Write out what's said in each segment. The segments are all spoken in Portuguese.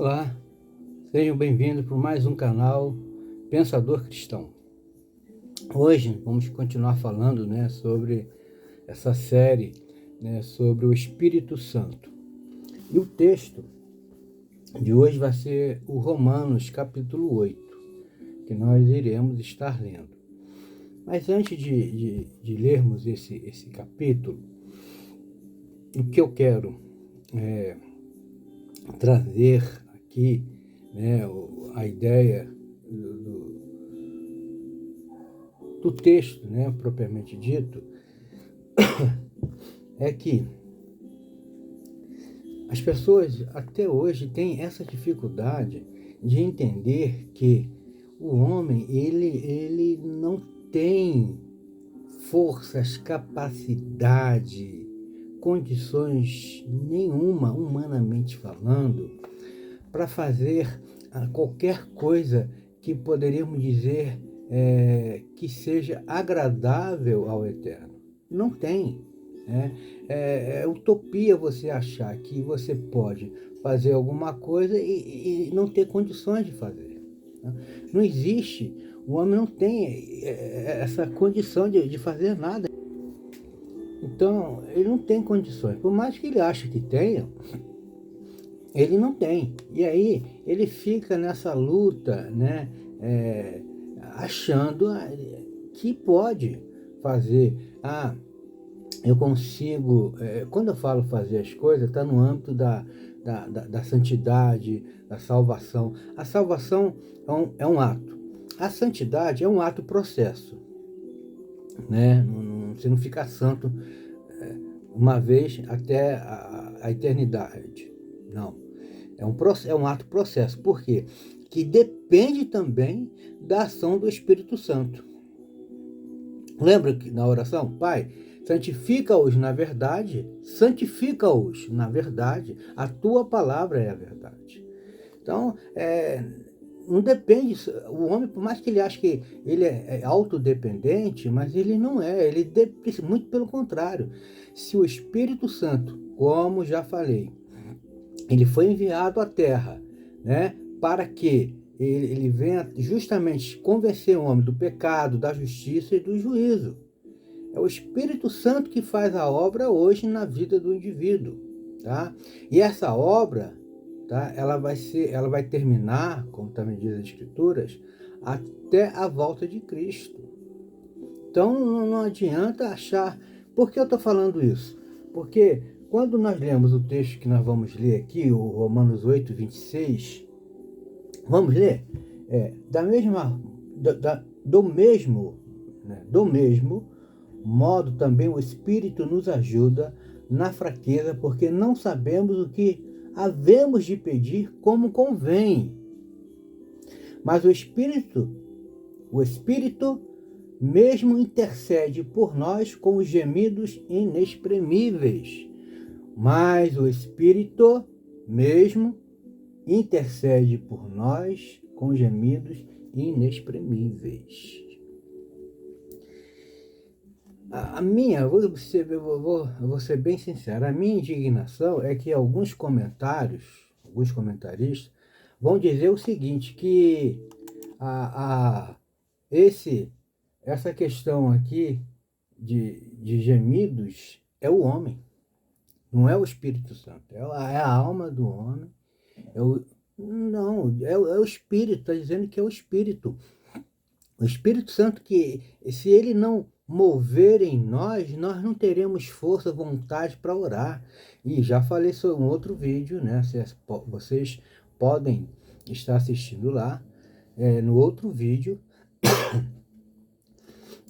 Olá, sejam bem-vindos para mais um canal Pensador Cristão. Hoje vamos continuar falando, sobre essa série, sobre o Espírito Santo. E o texto de hoje vai ser o Romanos capítulo 8, que nós iremos estar lendo. Mas antes de lermos esse capítulo, o que eu quero trazer aqui, a ideia do texto, propriamente dito, é que as pessoas até hoje têm essa dificuldade de entender que o homem ele não tem forças, capacidade, condições nenhuma, humanamente falando, para fazer qualquer coisa que poderíamos dizer que seja agradável ao Eterno. Não tem. É utopia você achar que você pode fazer alguma coisa e não ter condições de fazer. Não existe. O homem não tem essa condição de fazer nada. Então, ele não tem condições. Por mais que ele ache que tenha, ele não tem. E aí, ele fica nessa luta, achando que pode fazer. Eu consigo... quando eu falo fazer as coisas, está no âmbito da santidade, da salvação. A salvação é um ato. A santidade é um ato processo. Você não fica santo uma vez até a eternidade. Não. É um ato processo. Por quê? Que depende também da ação do Espírito Santo. Lembra que na oração, Pai, santifica-os na verdade, a tua palavra é a verdade. Então, não depende, o homem, por mais que ele ache que ele é autodependente, mas ele não é, muito pelo contrário. Se o Espírito Santo, como já falei, ele foi enviado à Terra, para que ele venha justamente convencer o homem do pecado, da justiça e do juízo. É o Espírito Santo que faz a obra hoje na vida do indivíduo, tá? E essa obra, tá? Ela vai terminar, como também diz as Escrituras, até a volta de Cristo. Então não adianta achar. Por que eu estou falando isso? Porque quando nós lemos o texto que nós vamos ler aqui, o Romanos 8, 26, vamos ler? Do mesmo modo também o Espírito nos ajuda na fraqueza, porque não sabemos o que havemos de pedir como convém. Mas o Espírito mesmo intercede por nós com os gemidos inexprimíveis. Mas o Espírito mesmo intercede por nós com gemidos inexprimíveis. Eu vou ser bem sincero, a minha indignação é que alguns comentaristas vão dizer o seguinte, que essa questão aqui de gemidos é o homem, não é o Espírito Santo, é a alma do homem, é o Espírito, está dizendo que é o Espírito. O Espírito Santo, que se ele não mover em nós não teremos força, vontade para orar. E já falei sobre um outro vídeo, vocês podem estar assistindo lá, no outro vídeo,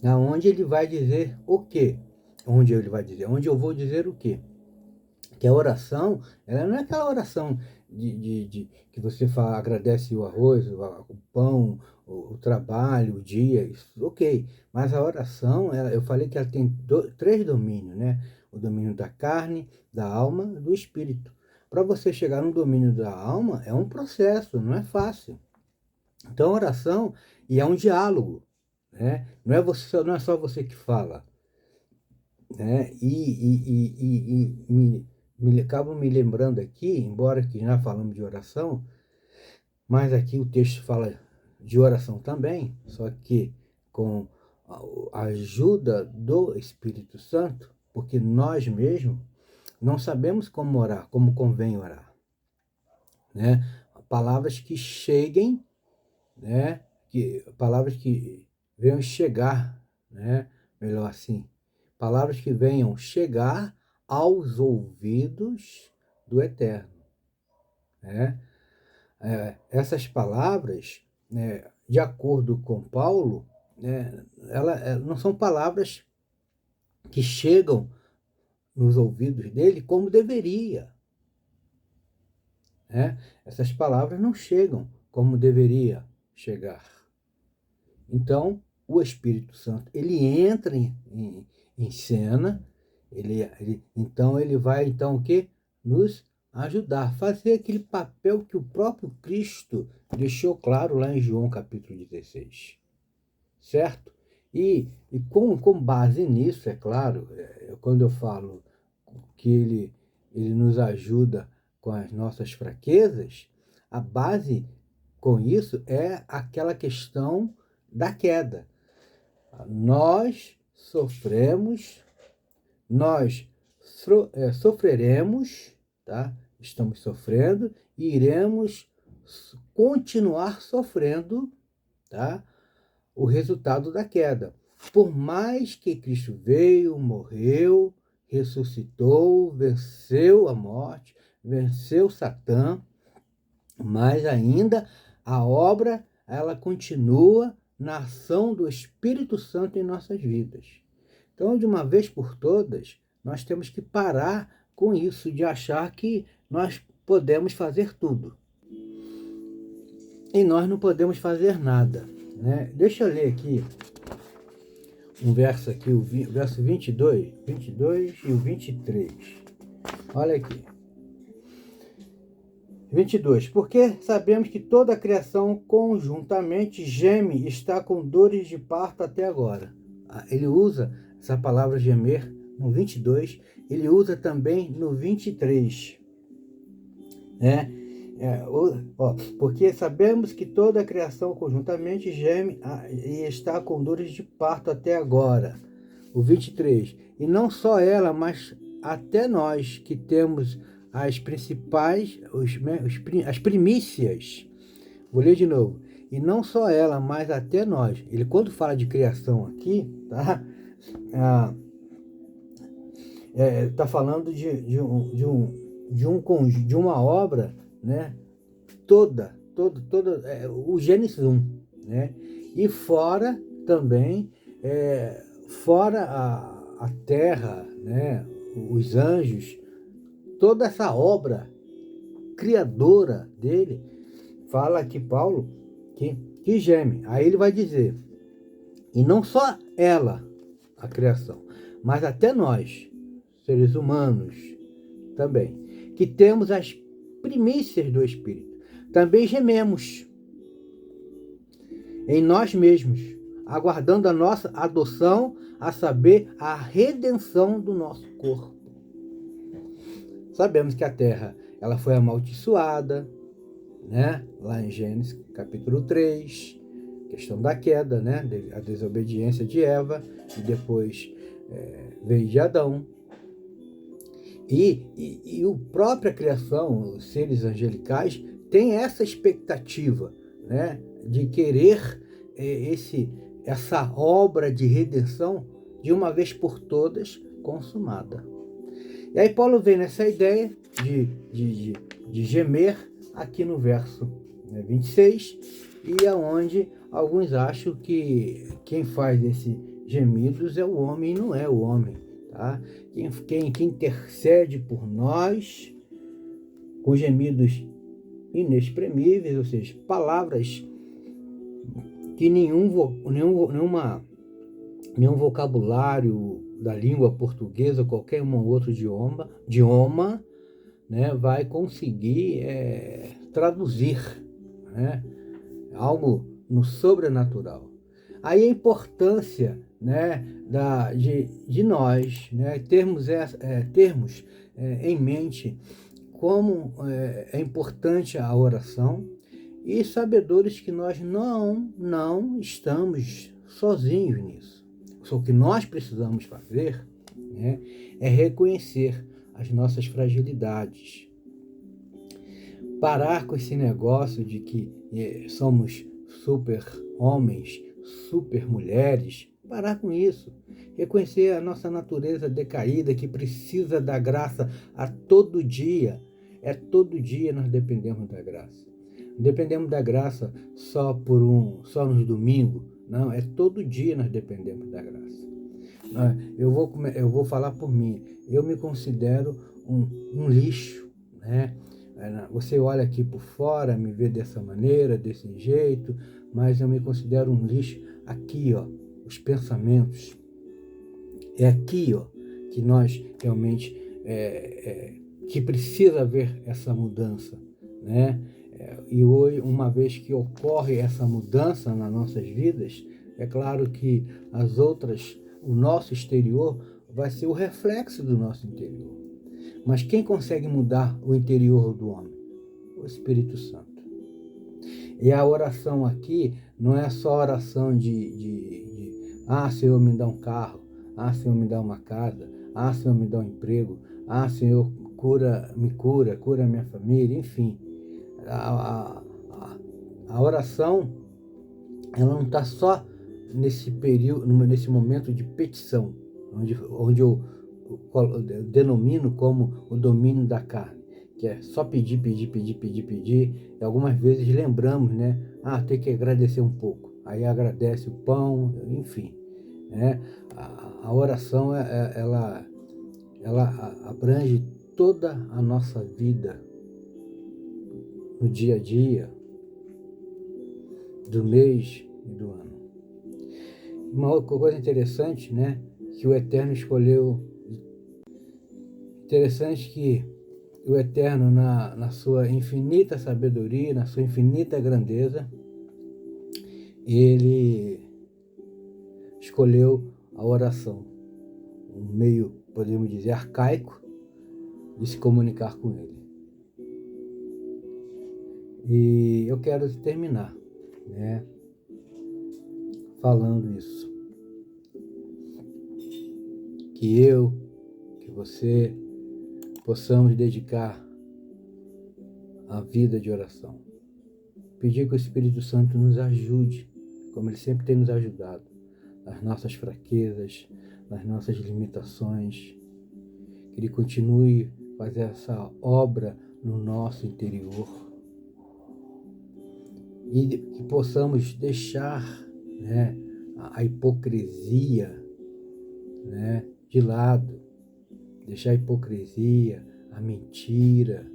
onde ele vai dizer o quê? Onde eu vou dizer o quê? Que a oração, ela não é aquela oração que você fala, agradece o arroz, o pão, o trabalho, o dia, isso, ok. Mas a oração, eu falei que ela tem três domínios, O domínio da carne, da alma e do espírito. Para você chegar no domínio da alma, é um processo, não é fácil. Então, a oração é um diálogo, Não é só você que fala, acabo me lembrando aqui, embora que já falamos de oração, mas aqui o texto fala de oração também, só que com a ajuda do Espírito Santo, porque nós mesmos não sabemos como orar, como convém orar, né? Palavras que cheguem, né? Palavras que venham chegar, né? Melhor assim, palavras que venham chegar aos ouvidos do Eterno, né? Essas palavras, né, de acordo com Paulo, né, elas não são palavras que chegam nos ouvidos dele como deveria, né? Essas palavras não chegam como deveria chegar. Então, o Espírito Santo, ele entra em cena, então ele vai, então, o quê? Nos ajudar, fazer aquele papel que o próprio Cristo deixou claro lá em João capítulo 16, certo? E com base nisso, é claro, quando eu falo que ele nos ajuda com as nossas fraquezas, a base com isso é aquela questão da queda. Nós sofremos, nós sofreremos, tá? Estamos sofrendo e iremos continuar sofrendo, tá? O resultado da queda. Por mais que Cristo veio, morreu, ressuscitou, venceu a morte, venceu Satã, mas ainda a obra ela continua na ação do Espírito Santo em nossas vidas. Então, de uma vez por todas, nós temos que parar com isso de achar que nós podemos fazer tudo. E nós não podemos fazer nada, né? Deixa eu ler aqui um verso aqui, o verso 22 e o 23. Olha aqui. 22. Porque sabemos que toda a criação conjuntamente geme e está com dores de parto até agora. Ele usa essa palavra gemer no 22, ele usa também no 23. Né? Porque sabemos que toda a criação conjuntamente geme e está com dores de parto até agora. O 23. E não só ela, mas até nós que temos as principais, as primícias. Vou ler de novo. E não só ela, mas até nós. Ele, quando fala de criação aqui, tá? Tá falando de uma obra, né? Toda, o Gênesis 1, né? E fora também, fora a terra, né? Os anjos, toda essa obra criadora dele, fala aqui Paulo que geme. Aí ele vai dizer, e não só ela, a criação, mas até nós, seres humanos, também, que temos as primícias do Espírito, também gememos em nós mesmos, aguardando a nossa adoção, a saber, a redenção do nosso corpo. Sabemos que a terra ela foi amaldiçoada, né? Lá em Gênesis capítulo 3, questão da queda, né? A desobediência de Eva, e depois veio de Adão. E a própria criação, os seres angelicais, tem essa expectativa, né? De querer essa obra de redenção de uma vez por todas consumada. E aí Paulo vem nessa ideia de gemer aqui no verso 26, e aonde alguns acham que quem faz esses gemidos é o homem, e não é o homem, tá? Quem intercede por nós com gemidos inexprimíveis, ou seja, palavras que nenhum vocabulário da língua portuguesa, qualquer um outro idioma, né, vai conseguir traduzir, né, algo no sobrenatural. Aí a importância, né, de nós, né, termos em mente como é importante a oração e sabedores que nós não estamos sozinhos nisso. Só o que nós precisamos fazer, né, é reconhecer as nossas fragilidades. Parar com esse negócio de que somos super homens, super mulheres. Parar com isso. Reconhecer a nossa natureza decaída que precisa da graça a todo dia. Todo dia nós dependemos da graça. Não dependemos da graça só nos domingos. Não, todo dia nós dependemos da graça. Eu vou falar por mim. Eu me considero um lixo, né? Você olha aqui por fora, me vê dessa maneira, desse jeito, mas eu me considero um lixo aqui, ó, os pensamentos. É aqui, ó, que nós realmente que precisa haver essa mudança, né? E hoje, uma vez que ocorre essa mudança nas nossas vidas, é claro que o nosso exterior vai ser o reflexo do nosso interior. Mas quem consegue mudar o interior do homem? O Espírito Santo. E a oração aqui não é só oração Senhor, me dá um carro. Senhor, me dá uma casa. Senhor, me dá um emprego. Senhor, cura minha família. Enfim, a oração, ela não está só nesse período, nesse momento de petição, onde eu denomino como o domínio da carne, que é só pedir. E algumas vezes lembramos, né? Tem que agradecer um pouco. Aí agradece o pão, enfim, né? A oração, ela abrange toda a nossa vida, no dia a dia, do mês e do ano. Uma outra coisa interessante, né? Que o Eterno escolheu. Interessante que o Eterno, na sua infinita sabedoria, na sua infinita grandeza, ele escolheu a oração, um meio, podemos dizer, arcaico de se comunicar com ele. E eu quero terminar, né, falando isso. Que você possamos dedicar a vida de oração. Pedir que o Espírito Santo nos ajude, como ele sempre tem nos ajudado, nas nossas fraquezas, nas nossas limitações. Que ele continue a fazer essa obra no nosso interior. E que possamos deixar, né, a hipocrisia, né, de lado. Deixar a hipocrisia, a mentira,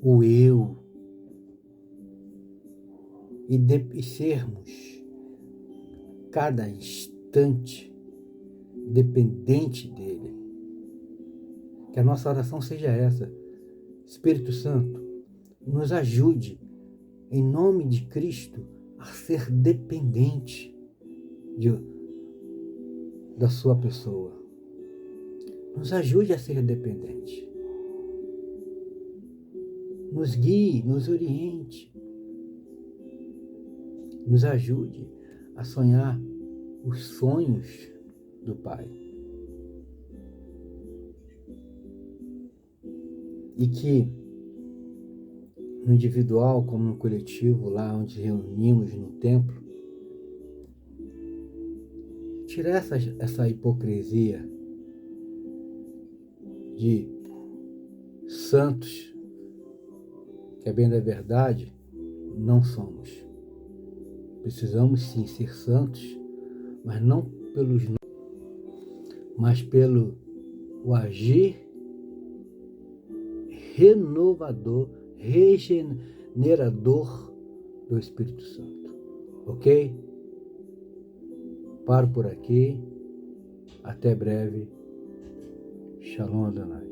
o eu, e sermos cada instante dependente dele. Que a nossa oração seja essa. Espírito Santo, nos ajude, em nome de Cristo, a ser dependente da sua pessoa. Nos ajude a ser dependente. Nos guie, nos oriente. Nos ajude a sonhar os sonhos do Pai. E que, no individual como no coletivo, lá onde reunimos no templo, tirar essa hipocrisia de santos, que é bem da verdade, não somos. Precisamos sim ser santos, mas não mas pelo o agir renovador, regenerador do Espírito Santo. Ok? Paro por aqui. Até breve. Shalom Adonai.